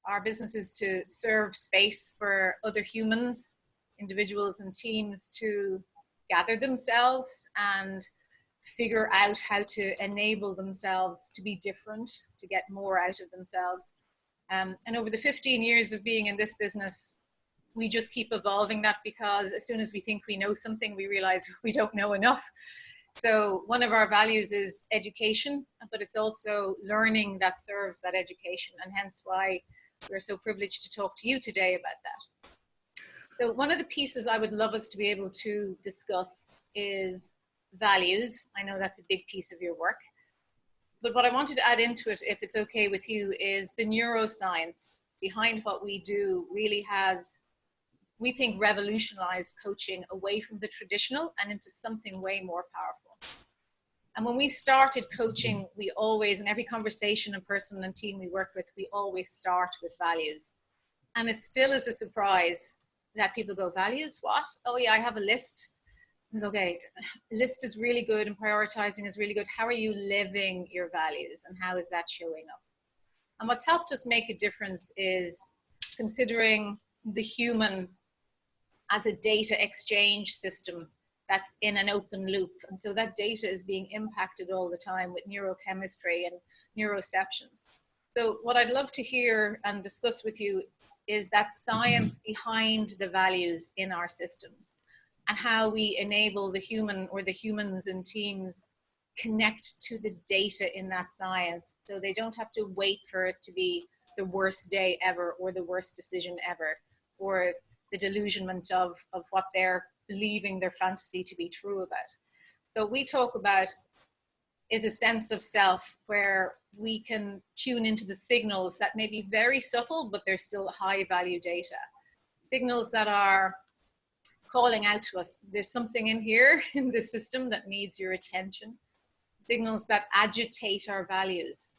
Our business is to serve space for other humans, individuals and teams to gather themselves and figure out how to enable themselves to be different, to get more out of themselves. And over the 15 years of being in this business, we just keep evolving that, because as soon as we think we know something, we realize we don't know enough. So one of our values is education, but it's also learning that serves that education, and hence why we're so privileged to talk to you today about that. So one of the pieces I would love us to be able to discuss is values. I know that's a big piece of your work. But what I wanted to add into it, if it's okay with you, is the neuroscience behind what we do really has, we think, revolutionized coaching away from the traditional and into something way more powerful. And when we started coaching, we always, in every conversation and person and team we work with, we always start with values. And it still is a surprise that people go, values, what? Oh yeah, I have a list. Okay, list is really good and prioritizing is really good. How are you living your values and how is that showing up? And what's helped us make a difference is considering the human as a data exchange system that's in an open loop. And so that data is being impacted all the time with neurochemistry and neuroceptions. So what I'd love to hear and discuss with you is that science behind the values in our systems and how we enable the human or the humans and teams connect to the data in that science, so they don't have to wait for it to be the worst day ever or the worst decision ever, or the delusionment of what they're believing their fantasy to be true about. So we talk about is a sense of self where we can tune into the signals that may be very subtle, but they're still high value data. Signals that are calling out to us, there's something in here in the system that needs your attention. Signals that agitate our values,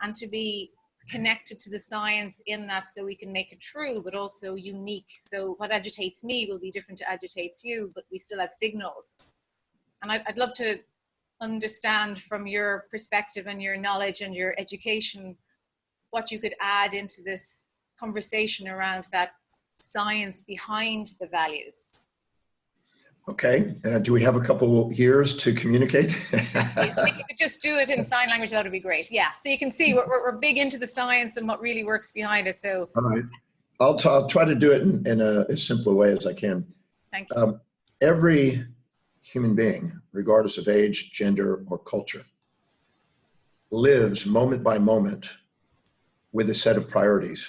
and to be connected to the science in that so we can make it true, but also unique. So what agitates me will be different to agitates you, but we still have signals. And I'd love to understand from your perspective and your knowledge and your education, what you could add into this conversation around that science behind the values. Okay, do we have a couple years to communicate? If you could just do it in sign language, that would be great. Yeah, so you can see we're big into the science and what really works behind it. So all right, I'll try to do it in as simple a way as I can. Thank you. Every human being, regardless of age, gender, or culture, lives moment by moment with a set of priorities,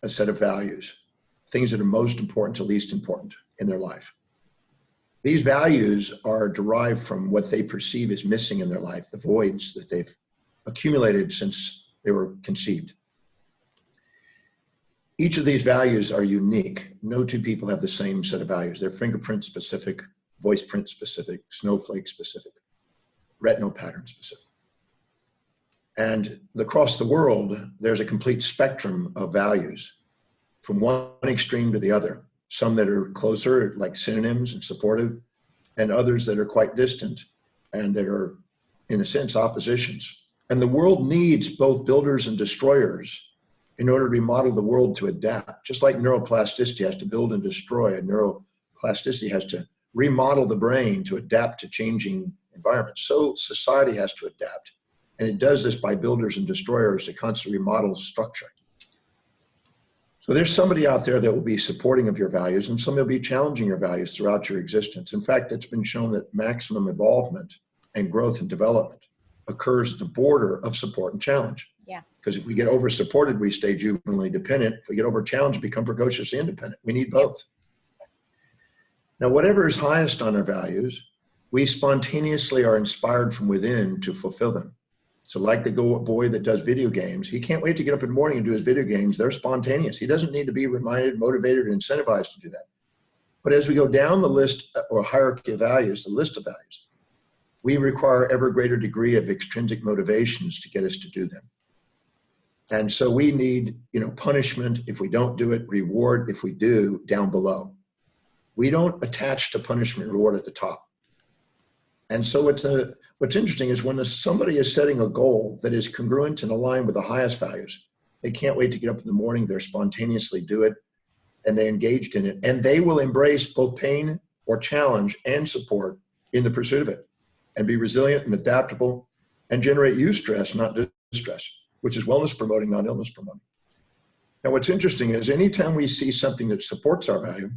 a set of values, things that are most important to least important in their life. These values are derived from what they perceive as missing in their life, the voids that they've accumulated since they were conceived. Each of these values are unique. No two people have the same set of values. They're fingerprint specific, voice print specific, snowflake specific, retinal pattern specific. And across the world, there's a complete spectrum of values from one extreme to the other. Some that are closer, like synonyms and supportive, and others that are quite distant and that are, in a sense, oppositions. And the world needs both builders and destroyers in order to remodel the world to adapt. Just like neuroplasticity has to build and destroy, and neuroplasticity has to remodel the brain to adapt to changing environments. So society has to adapt. And it does this by builders and destroyers to constantly remodel structure. So there's somebody out there that will be supporting of your values, and somebody will be challenging your values throughout your existence. In fact, it's been shown that maximum involvement and growth and development occurs at the border of support and challenge. Yeah. Because if we get over-supported, we stay juvenilely dependent. If we get over-challenged, we become precociously independent. We need both. Now, whatever is highest on our values, we spontaneously are inspired from within to fulfill them. So like the boy that does video games, he can't wait to get up in the morning and do his video games. They're spontaneous. He doesn't need to be reminded, motivated, or incentivized to do that. But as we go down the list or hierarchy of values, the list of values, we require ever greater degree of extrinsic motivations to get us to do them. And so we need, punishment if we don't do it, reward if we do, down below. We don't attach to punishment and reward at the top. And so what's interesting is when somebody is setting a goal that is congruent and aligned with the highest values, They can't wait to get up in the morning. They're spontaneously do it, and they engaged in it. And they will embrace both pain or challenge and support in the pursuit of it, and be resilient and adaptable, and generate eustress, not distress, which is wellness promoting, not illness promoting. Now, what's interesting is anytime we see something that supports our value,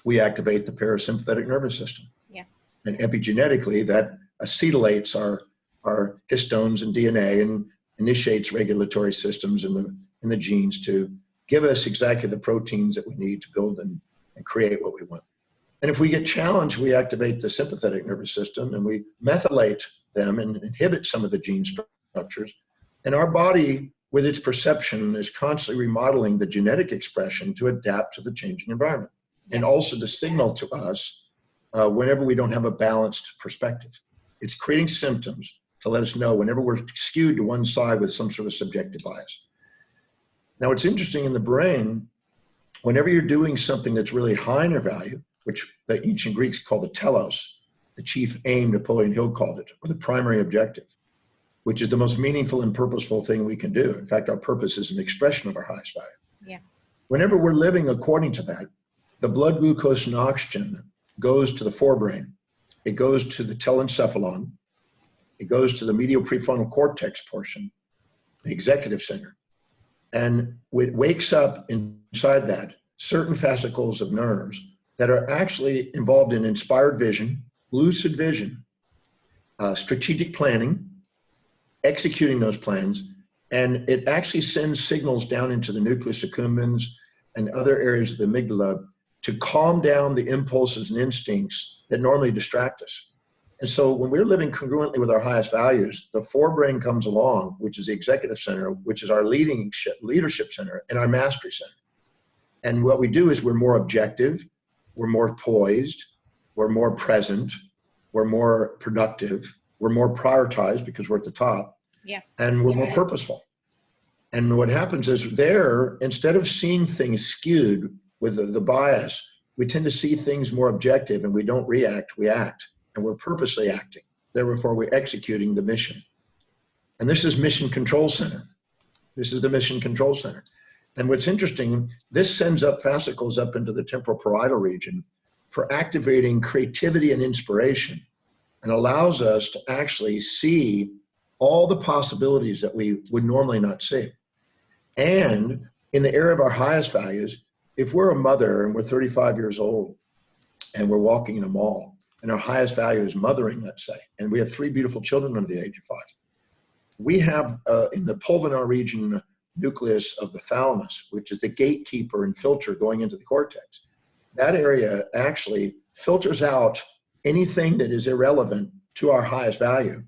we activate the parasympathetic nervous system. Yeah. And epigenetically, that acetylates our histones and DNA and initiates regulatory systems in the genes to give us exactly the proteins that we need to build and create what we want. And if we get challenged, we activate the sympathetic nervous system and we methylate them and inhibit some of the gene structures. And our body, with its perception, is constantly remodeling the genetic expression to adapt to the changing environment, and also to signal to us whenever we don't have a balanced perspective. It's creating symptoms to let us know whenever we're skewed to one side with some sort of subjective bias. Now, what's interesting in the brain, whenever you're doing something that's really high in your value, which the ancient Greeks call the telos, the chief aim, Napoleon Hill called it, or the primary objective, which is the most meaningful and purposeful thing we can do. In fact, our purpose is an expression of our highest value. Yeah. Whenever we're living according to that, the blood glucose and oxygen goes to the forebrain. It goes to the telencephalon. It goes to the medial prefrontal cortex portion, the executive center. And it wakes up inside that certain fascicles of nerves that are actually involved in inspired vision, lucid vision, strategic planning, executing those plans, and it actually sends signals down into the nucleus accumbens and other areas of the amygdala to calm down the impulses and instincts that normally distract us. And so when we're living congruently with our highest values, the forebrain comes along, which is the executive center, which is our leadership center and our mastery center. And what we do is we're more objective, we're more poised, we're more present, we're more productive, we're more prioritized because we're at the top, and we're more purposeful. And what happens is there, instead of seeing things skewed with the bias, we tend to see things more objective, and we don't react, we act, and we're purposely acting. Therefore, we're executing the mission. And this is Mission Control Center. This is the Mission Control Center. And what's interesting, this sends up fascicles up into the temporal parietal region for activating creativity and inspiration, and allows us to actually see all the possibilities that we would normally not see. And in the area of our highest values, if we're a mother and we're 35 years old and we're walking in a mall and our highest value is mothering, let's say, and we have 3 beautiful children under the age of 5, we have in the pulvinar region nucleus of the thalamus, which is the gatekeeper and filter going into the cortex. That area actually filters out anything that is irrelevant to our highest value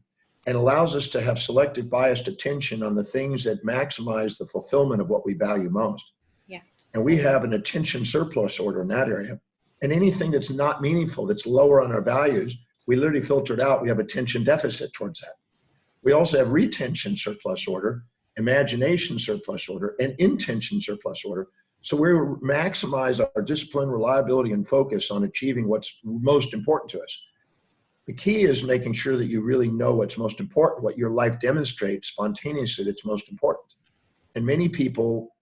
and allows us to have selective biased attention on the things that maximize the fulfillment of what we value most. Yeah. And we have an attention surplus order in that area. And anything that's not meaningful, that's lower on our values, we literally filter it out. We have attention deficit towards that. We also have retention surplus order, imagination surplus order, and intention surplus order. So we maximize our discipline, reliability, and focus on achieving what's most important to us. The key is making sure that you really know what's most important, what your life demonstrates spontaneously that's most important. And many people,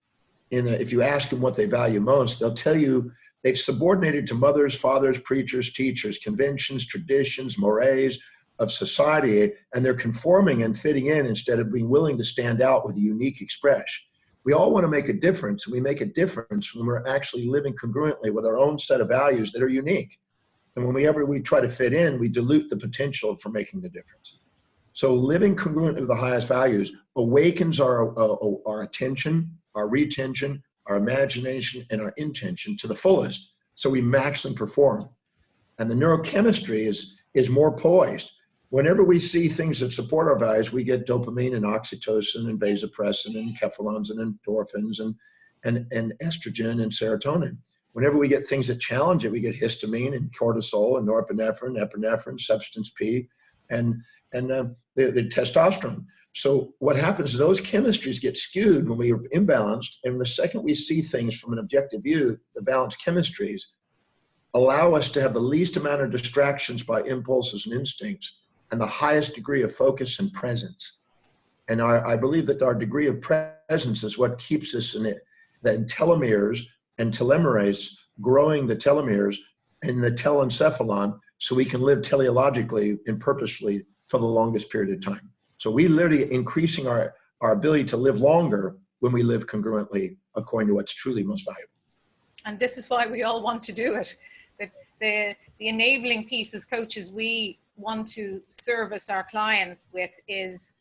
if you ask them what they value most, they'll tell you they've subordinated to mothers, fathers, preachers, teachers, conventions, traditions, mores of society, and they're conforming and fitting in instead of being willing to stand out with a unique expression. We all want to make a difference, and we make a difference when we're actually living congruently with our own set of values that are unique. And whenever we try to fit in, we dilute the potential for making the difference. So living congruently with the highest values awakens our attention, our retention, our imagination, and our intention to the fullest, so we maximally perform. And the neurochemistry is more poised. Whenever we see things that support our values, we get dopamine and oxytocin and vasopressin and enkephalins and endorphins and estrogen and serotonin. Whenever we get things that challenge it, we get histamine and cortisol and norepinephrine, epinephrine, substance P, and the testosterone. So what happens is those chemistries get skewed when we are imbalanced, and the second we see things from an objective view, the balanced chemistries allow us to have the least amount of distractions by impulses and instincts and the highest degree of focus and presence. And I believe that our degree of presence is what keeps us in it, that telomeres and telomerase, growing the telomeres and the telencephalon, so we can live teleologically and purposefully for the longest period of time. So we literally increasing our ability to live longer when we live congruently according to what's truly most valuable. And this is why we all want to do it. The enabling piece as coaches we want to service our clients with is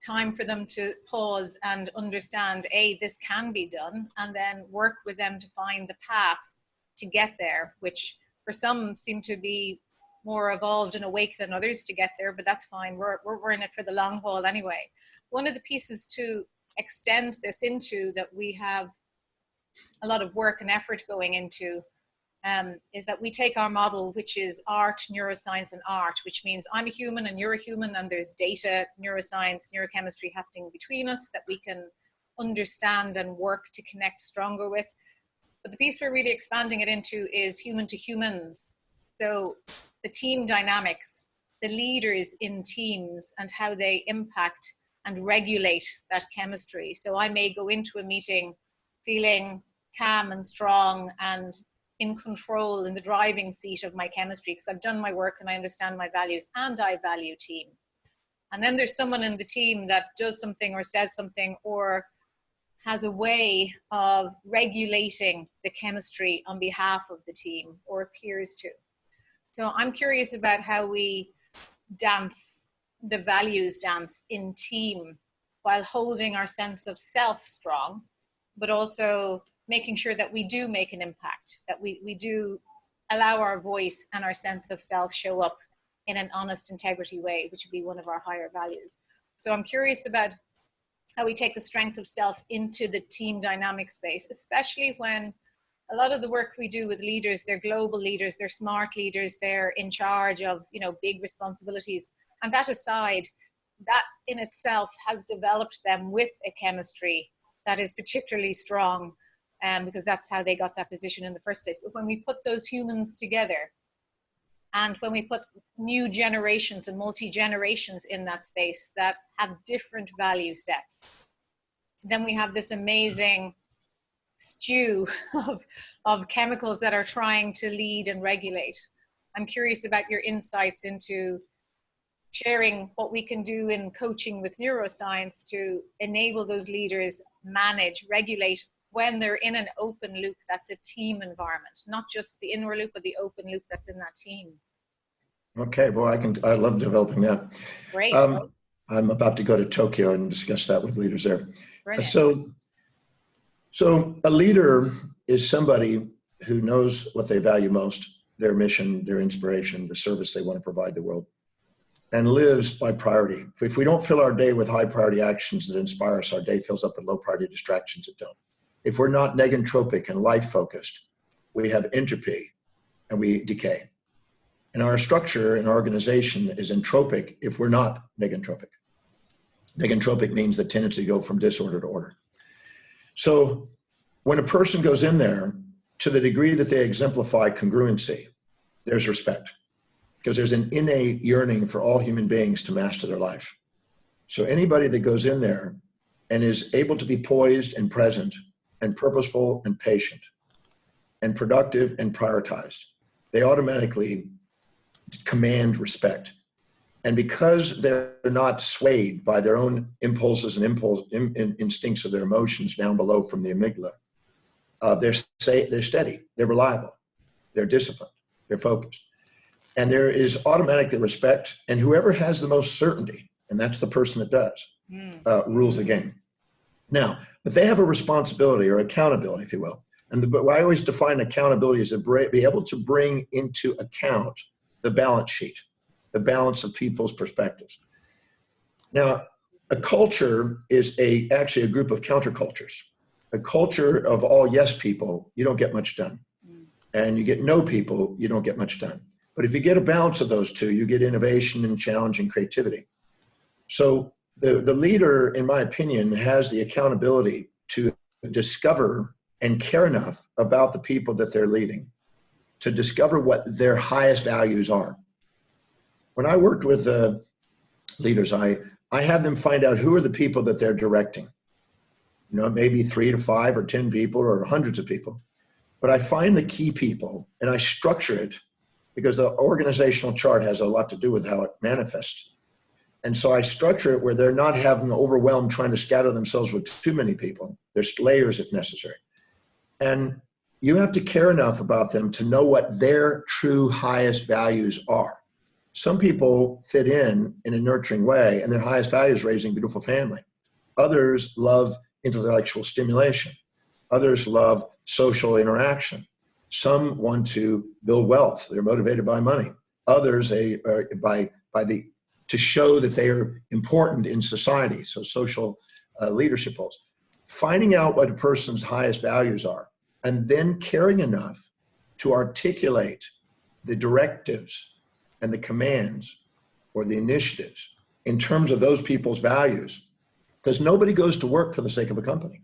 time for them to pause and understand, this can be done, and then work with them to find the path to get there, which for some seem to be more evolved and awake than others to get there, but that's fine. We're in it for the long haul anyway. One of the pieces to extend this into that we have a lot of work and effort going into is that we take our model, which is art, neuroscience, and art, which means I'm a human and you're a human, and there's data, neuroscience, neurochemistry happening between us that we can understand and work to connect stronger with. But the piece we're really expanding it into is human to humans. So the team dynamics, the leaders in teams and how they impact and regulate that chemistry. So I may go into a meeting feeling calm and strong and in control in the driving seat of my chemistry because I've done my work and I understand my values and I value team. And then there's someone in the team that does something or says something or has a way of regulating the chemistry on behalf of the team or appears to. So I'm curious about how we dance the values dance in team while holding our sense of self strong, but also making sure that we do make an impact, that we do allow our voice and our sense of self show up in an honest integrity way, which would be one of our higher values. So I'm curious about how we take the strength of self into the team dynamic space, especially when a lot of the work we do with leaders, they're global leaders, they're smart leaders, they're in charge of, big responsibilities. And that aside, that in itself has developed them with a chemistry that is particularly strong, because that's how they got that position in the first place. But when we put those humans together, and when we put new generations and multi-generations in that space that have different value sets, then we have this amazing stew of chemicals that are trying to lead and regulate. I'm curious about your insights into sharing what we can do in coaching with neuroscience to enable those leaders manage, regulate when they're in an open loop that's a team environment, not just the inner loop, but the open loop that's in that team. Okay, well, I love developing that. Great. I'm about to go to Tokyo and discuss that with leaders there. Brilliant. So a leader is somebody who knows what they value most, their mission, their inspiration, the service they want to provide the world, and lives by priority. If we don't fill our day with high priority actions that inspire us, our day fills up with low priority distractions that don't. If we're not negentropic and life focused, we have entropy and we decay. And our structure and organization is entropic if we're not negentropic. Negentropic means the tendency to go from disorder to order. So when a person goes in there, to the degree that they exemplify congruency, there's respect, because there's an innate yearning for all human beings to master their life. So anybody that goes in there and is able to be poised and present and purposeful and patient and productive and prioritized, they automatically command respect. And because they're not swayed by their own impulses and instincts of their emotions down below from the amygdala, they're steady, they're reliable, they're disciplined, they're focused. And there is automatically respect, and whoever has the most certainty, and that's the person that does, rules the game. Now, but they have a responsibility or accountability, if you will. And I always define accountability as to be able to bring into account the balance sheet, the balance of people's perspectives. Now, a culture is actually a group of countercultures. A culture of all yes people, you don't get much done. And you get no people, you don't get much done. But if you get a balance of those two, you get innovation and challenge and creativity. So the leader, in my opinion, has the accountability to discover and care enough about the people that they're leading to discover what their highest values are. When I worked with leaders, I I have them find out who are the people that they're directing. You know, maybe 3 to 5 or 10 people or hundreds of people. But I find the key people and I structure it, because the organizational chart has a lot to do with how it manifests. And so I structure it where they're not having overwhelmed trying to scatter themselves with too many people. There's layers if necessary. And you have to care enough about them to know what their true highest values are. Some people fit in a nurturing way, and their highest value is raising a beautiful family. Others love intellectual stimulation. Others love social interaction. Some want to build wealth. They're motivated by money. Others to show that they are important in society, so social leadership roles. Finding out what a person's highest values are, and then caring enough to articulate the directives and the commands or the initiatives in terms of those people's values. Because nobody goes to work for the sake of a company.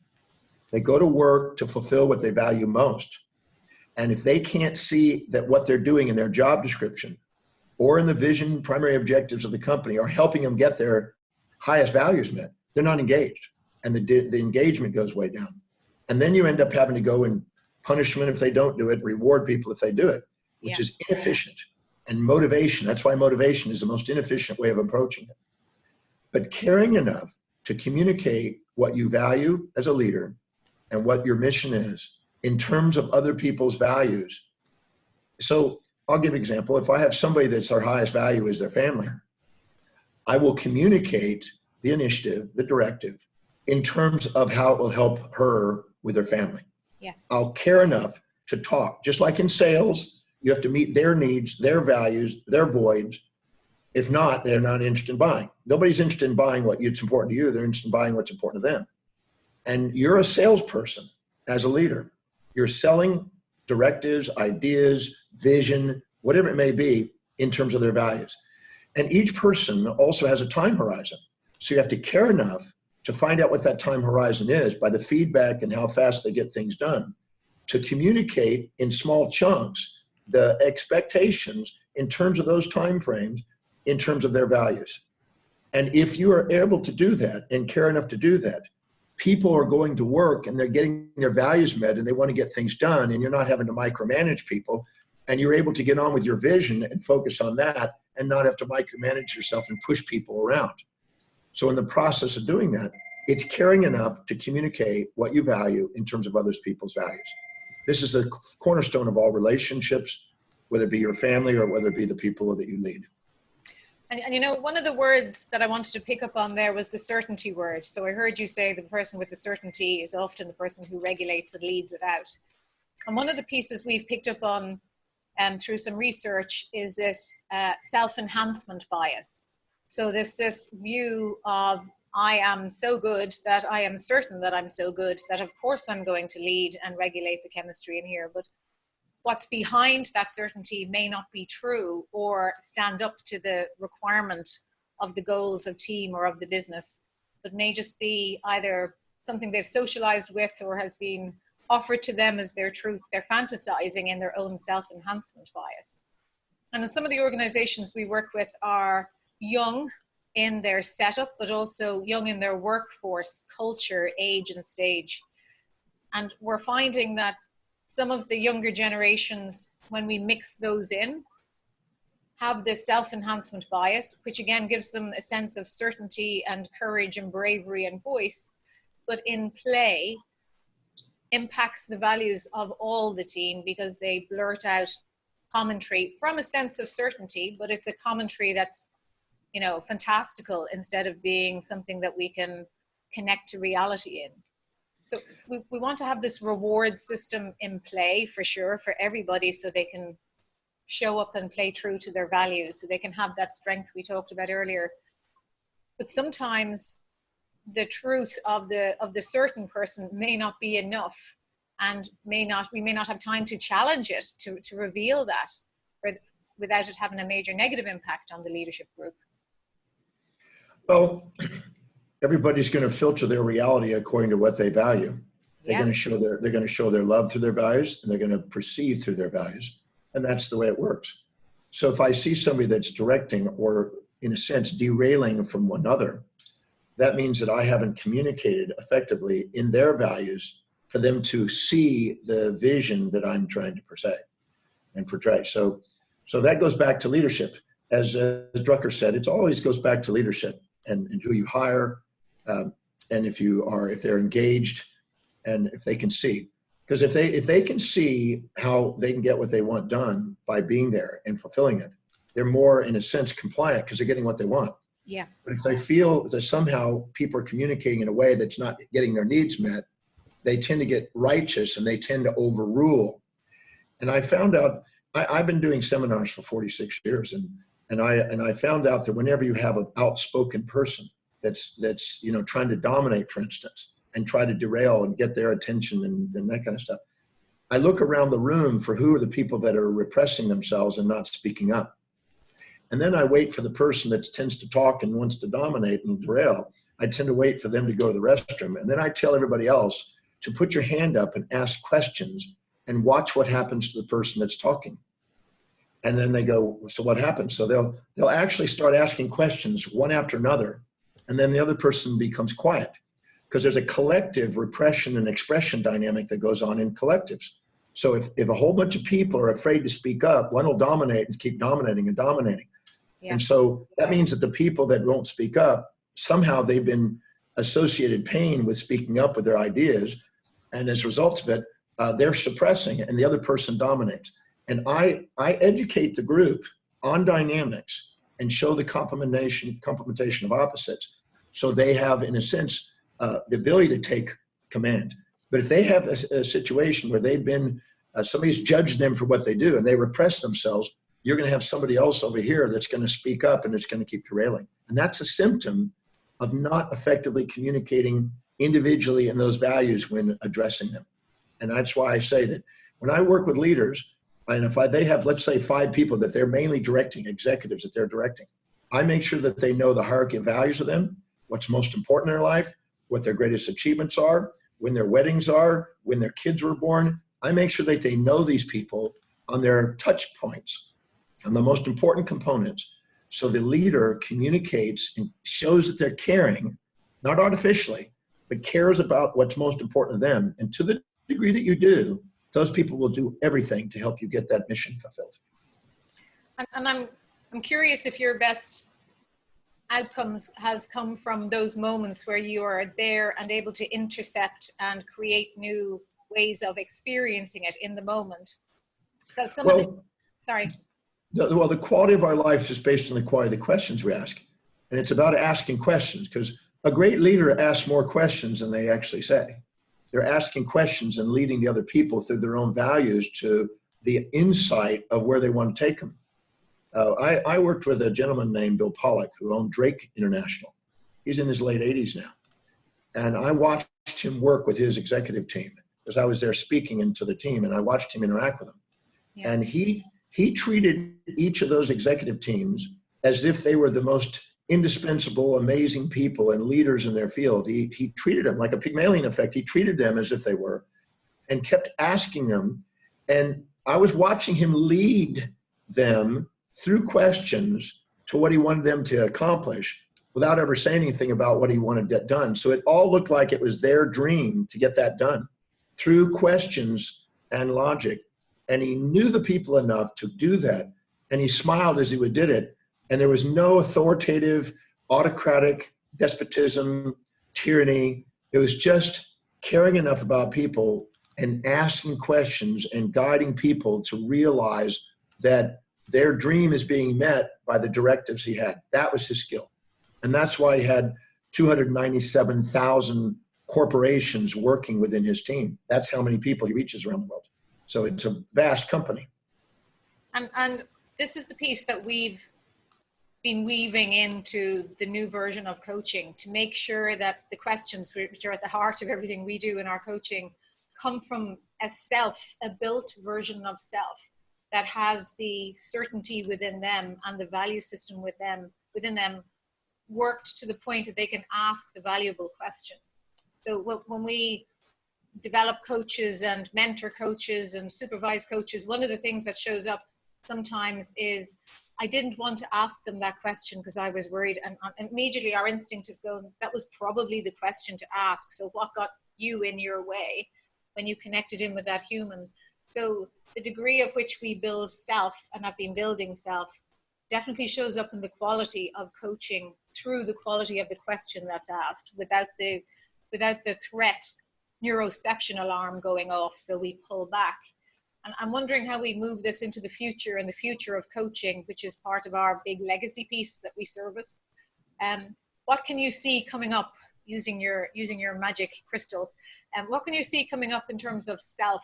They go to work to fulfill what they value most. And if they can't see that what they're doing in their job description or in the vision, primary objectives of the company are helping them get their highest values met, they're not engaged. And the engagement goes way down. And then you end up having to go and punishment if they don't do it, reward people if they do it, which is inefficient. And motivation, that's why motivation is the most inefficient way of approaching it. But caring enough to communicate what you value as a leader and what your mission is in terms of other people's values. So I'll give an example. If I have somebody that's their highest value is their family, I will communicate the initiative, the directive, in terms of how it will help her with her family. Yeah. I'll care enough to talk. Just like in sales, you have to meet their needs, their values, their voids. If not, they're not interested in buying. Nobody's interested in buying what's important to you. They're interested in buying what's important to them. And you're a salesperson as a leader. You're selling directives, ideas, vision, whatever it may be, in terms of their values. And each person also has a time horizon. So you have to care enough to find out what that time horizon is by the feedback and how fast they get things done, to communicate in small chunks the expectations in terms of those time frames, in terms of their values. And if you are able to do that and care enough to do that, people are going to work and they're getting their values met and they want to get things done, and you're not having to micromanage people, and you're able to get on with your vision and focus on that and not have to micromanage yourself and push people around. So in the process of doing that, it's caring enough to communicate what you value in terms of other people's values. This is the cornerstone of all relationships, whether it be your family or whether it be the people that you lead. And you know, one of the words that I wanted to pick up on there was the certainty word. So I heard you say the person with the certainty is often the person who regulates and leads it out. And one of the pieces we've picked up on through some research is this self-enhancement bias. So this view of, I am so good that I am certain that I'm so good that of course I'm going to lead and regulate the chemistry in here. But what's behind that certainty may not be true or stand up to the requirement of the goals of team or of the business, but may just be either something they've socialized with or has been offered to them as their truth. They're fantasizing in their own self-enhancement bias. And some of the organizations we work with are young in their setup, but also young in their workforce, culture, age, and stage. And we're finding that some of the younger generations, when we mix those in, have this self-enhancement bias, which again gives them a sense of certainty and courage and bravery and voice, but in play impacts the values of all the team because they blurt out commentary from a sense of certainty, but it's a commentary that's, you know, fantastical instead of being something that we can connect to reality in. So we want to have this reward system in play for sure for everybody so they can show up and play true to their values, so they can have that strength we talked about earlier. But sometimes the truth of the certain person may not be enough, and we may not have time to challenge it, to reveal that, without it having a major negative impact on the leadership group. Well, everybody's going to filter their reality according to what they value. They're going to show their love through their values, and they're going to perceive through their values, and that's the way it works. So if I see somebody that's directing or in a sense, derailing from one another, that means that I haven't communicated effectively in their values for them to see the vision that I'm trying to portray. So that goes back to leadership. As Drucker said, it always goes back to leadership and who you hire, and if they're engaged, and if they can see. Because if they can see how they can get what they want done by being there and fulfilling it, they're more, in a sense, compliant because they're getting what they want. Yeah. But if they feel that somehow people are communicating in a way that's not getting their needs met, they tend to get righteous and they tend to overrule. And I found out, I've been doing seminars for 46 years, and I found out that whenever you have an outspoken person that's trying to dominate, for instance, and try to derail and get their attention and that kind of stuff, I look around the room for who are the people that are repressing themselves and not speaking up. And then I wait for the person that tends to talk and wants to dominate and derail. I tend to wait for them to go to the restroom. And then I tell everybody else to put your hand up and ask questions and watch what happens to the person that's talking. And then they go, so what happens? So they'll actually start asking questions one after another. And then the other person becomes quiet because there's a collective repression and expression dynamic that goes on in collectives. So if a whole bunch of people are afraid to speak up, one will dominate and keep dominating and dominating. Yeah. And so that means that the people that won't speak up, somehow they've been associated pain with speaking up with their ideas. And as a result of it, they're suppressing it and the other person dominates. And I educate the group on dynamics and show the complementation of opposites. So they have, in a sense, the ability to take command. But if they have a situation where they've been, somebody's judged them for what they do and they repress themselves, you're going to have somebody else over here that's going to speak up and it's going to keep derailing. And that's a symptom of not effectively communicating individually in those values when addressing them. And that's why I say that when I work with leaders, and if they have, let's say, 5 people that they're mainly directing, executives that they're directing, I make sure that they know the hierarchy of values of them, what's most important in their life, what their greatest achievements are, when their weddings are, when their kids were born. I make sure that they know these people on their touch points and the most important components. So the leader communicates and shows that they're caring, not artificially, but cares about what's most important to them. And to the degree that you do, those people will do everything to help you get that mission fulfilled. And I'm curious if your best outcomes has come from those moments where you are there and able to intercept and create new ways of experiencing it in the moment. Because the quality of our life is based on the quality of the questions we ask. And it's about asking questions, because a great leader asks more questions than they actually say. They're asking questions and leading the other people through their own values to the insight of where they want to take them. I worked with a gentleman named Bill Pollack who owned Drake International. He's in his late 80s now. And I watched him work with his executive team because I was there speaking into the team and I watched him interact with them. Yeah. And he treated each of those executive teams as if they were the most indispensable, amazing people and leaders in their field. He treated them like a Pygmalion effect. He treated them as if they were and kept asking them. And I was watching him lead them through questions to what he wanted them to accomplish without ever saying anything about what he wanted that done. So it all looked like it was their dream to get that done through questions and logic. And he knew the people enough to do that. And he smiled as he did it. And there was no authoritative, autocratic despotism, tyranny. It was just caring enough about people and asking questions and guiding people to realize that their dream is being met by the directives he had. That was his skill. And that's why he had 297,000 corporations working within his team. That's how many people he reaches around the world. So it's a vast company. And this is the piece that we've been weaving into the new version of coaching to make sure that the questions which are at the heart of everything we do in our coaching come from a built version of self that has the certainty within them and the value system within them worked to the point that they can ask the valuable question. So when we develop coaches and mentor coaches and supervise coaches, one of the things that shows up sometimes is I didn't want to ask them that question because I was worried, and immediately our instinct is going, that was probably the question to ask. So what got you in your way when you connected in with that human? So the degree of which we build self and have been building self definitely shows up in the quality of coaching through the quality of the question that's asked, without the threat neuroception alarm going off, so we pull back. And I'm wondering how we move this into the future, and the future of coaching, which is part of our big legacy piece that we service. What can you see coming up using your magic crystal? And what can you see coming up in terms of self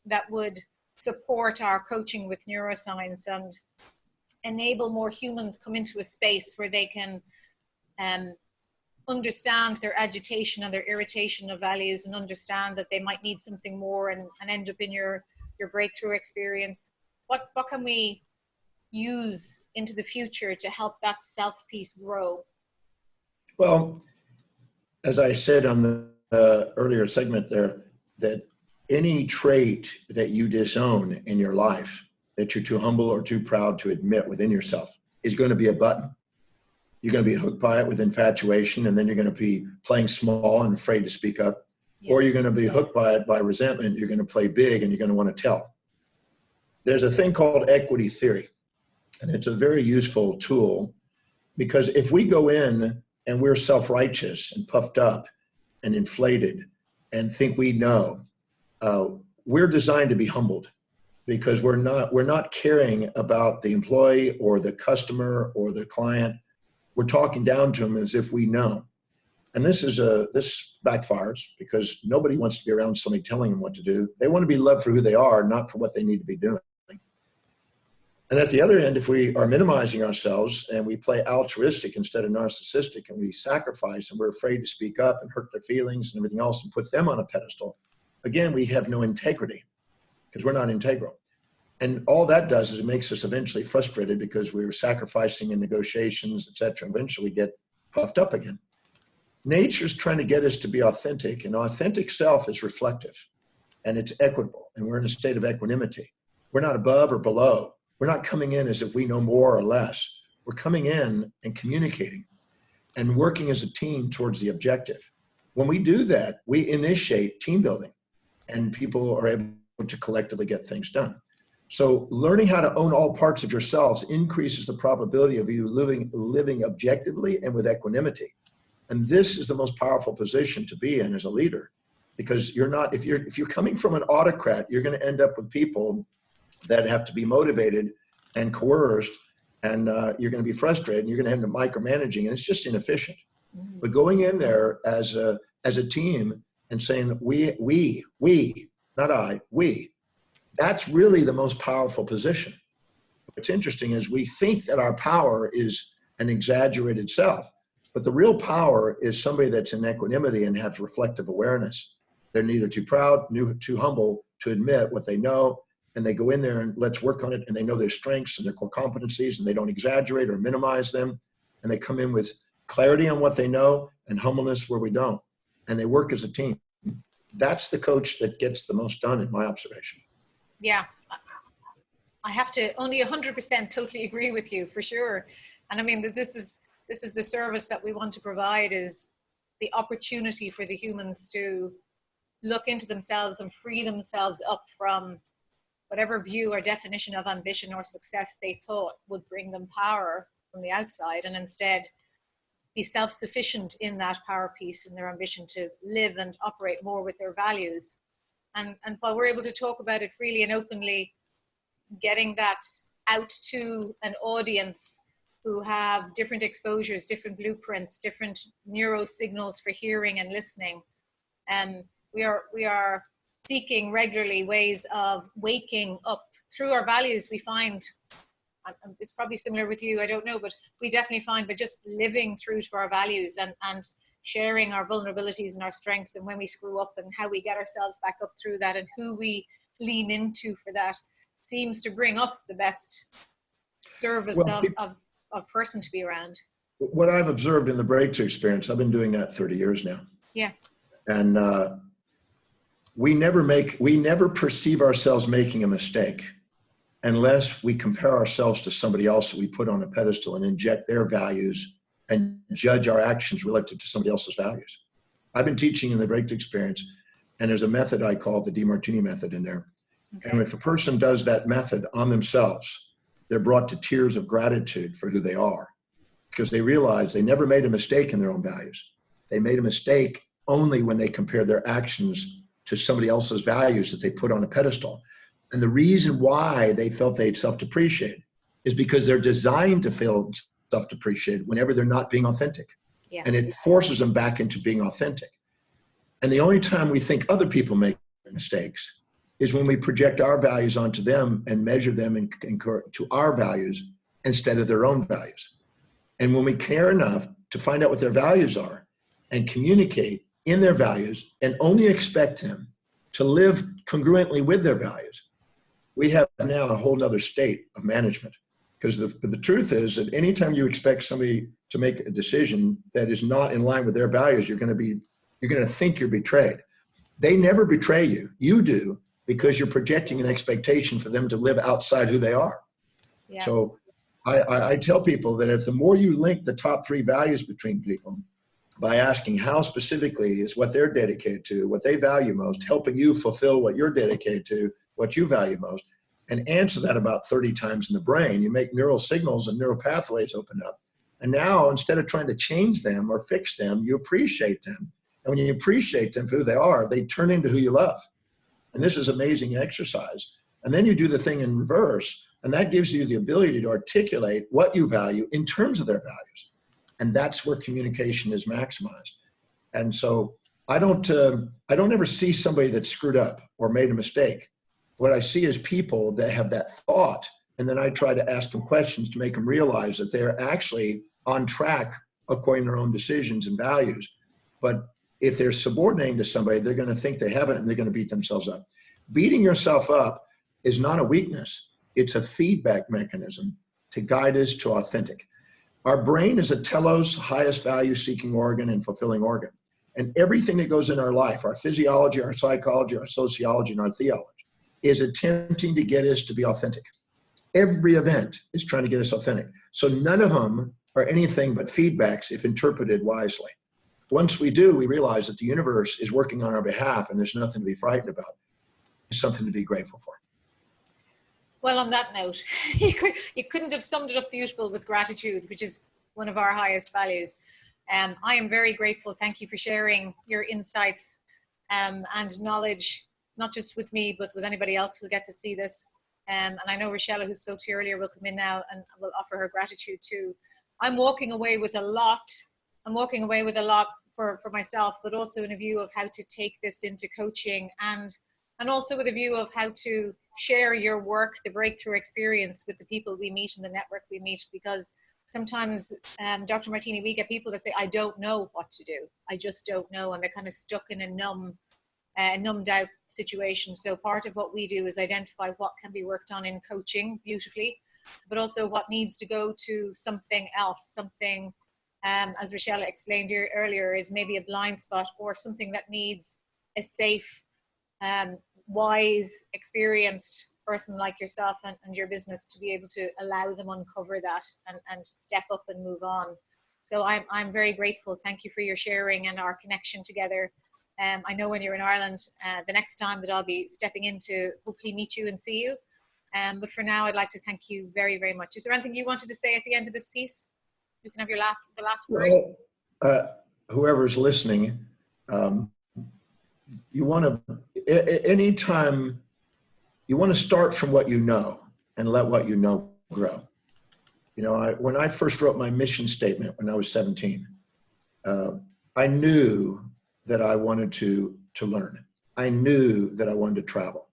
that would support our coaching with neuroscience and enable more humans come into a space where they can understand their agitation and their irritation of values, and understand that they might need something more, and end up in your breakthrough experience? What can we use into the future to help that self piece grow? Well, as I said on the earlier segment there, that any trait that you disown in your life, that you're too humble or too proud to admit within yourself, is going to be a button. You're going to be hooked by it with infatuation, and then you're going to be playing small and afraid to speak up. Yeah. Or you're going to be hooked by it by resentment. You're going to play big, and you're going to want to tell. There's a thing called equity theory, and it's a very useful tool, because if we go in and we're self-righteous and puffed up and inflated and think we know, we're designed to be humbled, because we're not caring about the employee or the customer or the client. We're talking down to them as if we know. And this backfires, because nobody wants to be around somebody telling them what to do. They want to be loved for who they are, not for what they need to be doing. And at the other end, if we are minimizing ourselves and we play altruistic instead of narcissistic, and we sacrifice and we're afraid to speak up and hurt their feelings and everything else and put them on a pedestal, again, we have no integrity, because we're not integral. And all that does is it makes us eventually frustrated, because we're sacrificing in negotiations, et cetera. Eventually we get puffed up again. Nature's trying to get us to be authentic, and authentic self is reflective, and it's equitable, and we're in a state of equanimity. We're not above or below. We're not coming in as if we know more or less. We're coming in and communicating and working as a team towards the objective. When we do that, we initiate team building, and people are able to collectively get things done. So learning how to own all parts of yourselves increases the probability of you living objectively and with equanimity. And this is the most powerful position to be in as a leader, because you're not, if you're coming from an autocrat, you're going to end up with people that have to be motivated and coerced, and you're going to be frustrated, and you're going to end up micromanaging, and it's just inefficient. But going in there as a team and saying we, not I, we, that's really the most powerful position. What's interesting is we think that our power is an exaggerated self, but the real power is somebody that's in equanimity and has reflective awareness. They're neither too proud nor too humble to admit what they know, and they go in there and let's work on it, and they know their strengths and their core competencies, and they don't exaggerate or minimize them, and they come in with clarity on what they know and humbleness where we don't, and they work as a team. That's the coach that gets the most done, in my observation. Yeah, I have to only 100% totally agree with you, for sure. And I mean, this is the service that we want to provide, is the opportunity for the humans to look into themselves and free themselves up from whatever view or definition of ambition or success they thought would bring them power from the outside, and instead be self-sufficient in that power piece and their ambition to live and operate more with their values. And while we're able to talk about it freely and openly, getting that out to an audience who have different exposures, different blueprints, different neuro signals for hearing and listening. We are seeking regularly ways of waking up through our values. We find, it's probably similar with you, I don't know, but we definitely find by just living through to our values and sharing our vulnerabilities and our strengths, and when we screw up and how we get ourselves back up through that and who we lean into for that, seems to bring us the best service of person to be around. What I've observed in the breakthrough experience, I've been doing that 30 years now. Yeah. And we never perceive ourselves making a mistake. unless we compare ourselves to somebody else that we put on a pedestal and inject their values and judge our actions relative to somebody else's values. I've been teaching in the breakthrough experience, and there's a method I call the Demartini method in there. Okay. And if a person does that method on themselves, they're brought to tears of gratitude for who they are, because they realize they never made a mistake in their own values. They made a mistake only when they compare their actions to somebody else's values that they put on a pedestal. And the reason why they felt they'd self-depreciate is because they're designed to feel self-depreciated whenever they're not being authentic. Yeah. And it forces them back into being authentic. And the only time we think other people make mistakes is when we project our values onto them and measure them to our values instead of their own values. And when we care enough to find out what their values are and communicate in their values and only expect them to live congruently with their values, we have now a whole other state of management. Because the truth is that anytime you expect somebody to make a decision that is not in line with their values, you're going to think you're betrayed. They never betray you. You do, because you're projecting an expectation for them to live outside who they are. Yeah. So I tell people that if the more you link the top 3 values between people by asking how specifically is what they're dedicated to, what they value most, helping you fulfill what you're dedicated to, what you value most, and answer that about 30 times in the brain, you make neural signals and neural pathways open up. And now, instead of trying to change them or fix them, you appreciate them. And when you appreciate them for who they are, they turn into who you love. And this is amazing exercise. And then you do the thing in reverse, and that gives you the ability to articulate what you value in terms of their values. And that's where communication is maximized. And so I don't ever see somebody that's screwed up or made a mistake. What I see is people that have that thought, and then I try to ask them questions to make them realize that they're actually on track according to their own decisions and values. But if they're subordinating to somebody, they're going to think they haven't, and they're going to beat themselves up. Beating yourself up is not a weakness. It's a feedback mechanism to guide us to authentic. Our brain is a telos, highest value seeking organ and fulfilling organ. And everything that goes in our life, our physiology, our psychology, our sociology, and our theology, is attempting to get us to be authentic. Every event is trying to get us authentic. So none of them are anything but feedbacks if interpreted wisely. Once we do, we realize that the universe is working on our behalf, and there's nothing to be frightened about. There's something to be grateful for. Well, on that note, you couldn't have summed it up beautiful with gratitude, which is one of our highest values. I am very grateful. Thank you for sharing your insights and knowledge, not just with me, but with anybody else who'll get to see this. And I know Rochelle, who spoke to you earlier, will come in now and will offer her gratitude too. I'm walking away with a lot. I'm walking away with a lot for myself, but also in a view of how to take this into coaching and also with a view of how to share your work, the breakthrough experience, with the people we meet and the network we meet. Because sometimes, Dr. Martini, we get people that say, I don't know what to do. I just don't know. And they're kind of stuck in a numbed out situation. So part of what we do is identify what can be worked on in coaching beautifully, but also what needs to go to something else, something, as Rochelle explained here earlier, is maybe a blind spot or something that needs a safe, wise, experienced person like yourself and your business to be able to allow them uncover that and step up and move on. So I'm very grateful. Thank you for your sharing and our connection together. I know when you're in Ireland, the next time that I'll be stepping in to hopefully meet you and see you. But for now, I'd like to thank you very, very much. Is there anything you wanted to say at the end of this piece? You can have the last word. Well, whoever's listening, you want to, anytime you want to start from what you know and let what you know grow. You know, when I first wrote my mission statement when I was 17, I knew that I wanted to learn. I knew that I wanted to travel.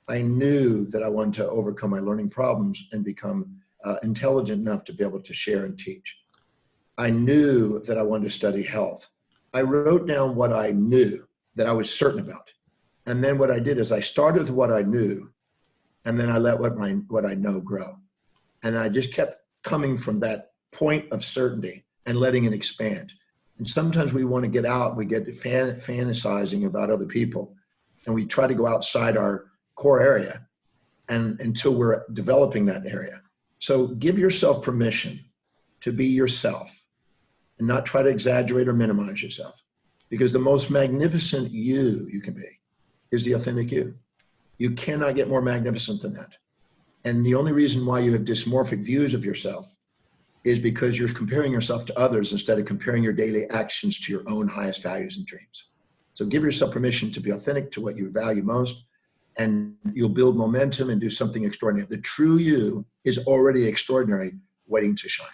I knew that I wanted to overcome my learning problems and become intelligent enough to be able to share and teach. I knew that I wanted to study health. I wrote down what I knew that I was certain about. And then what I did is I started with what I knew, and then I let what I know grow. And I just kept coming from that point of certainty and letting it expand. And sometimes we want to get out, we get fantasizing about other people, and we try to go outside our core area. and until we're developing that area. So give yourself permission to be yourself and not try to exaggerate or minimize yourself, because the most magnificent you can be is the authentic you. You cannot get more magnificent than that. And the only reason why you have dysmorphic views of yourself is because you're comparing yourself to others instead of comparing your daily actions to your own highest values and dreams. So give yourself permission to be authentic to what you value most, and you'll build momentum and do something extraordinary. The true you is already extraordinary, waiting to shine.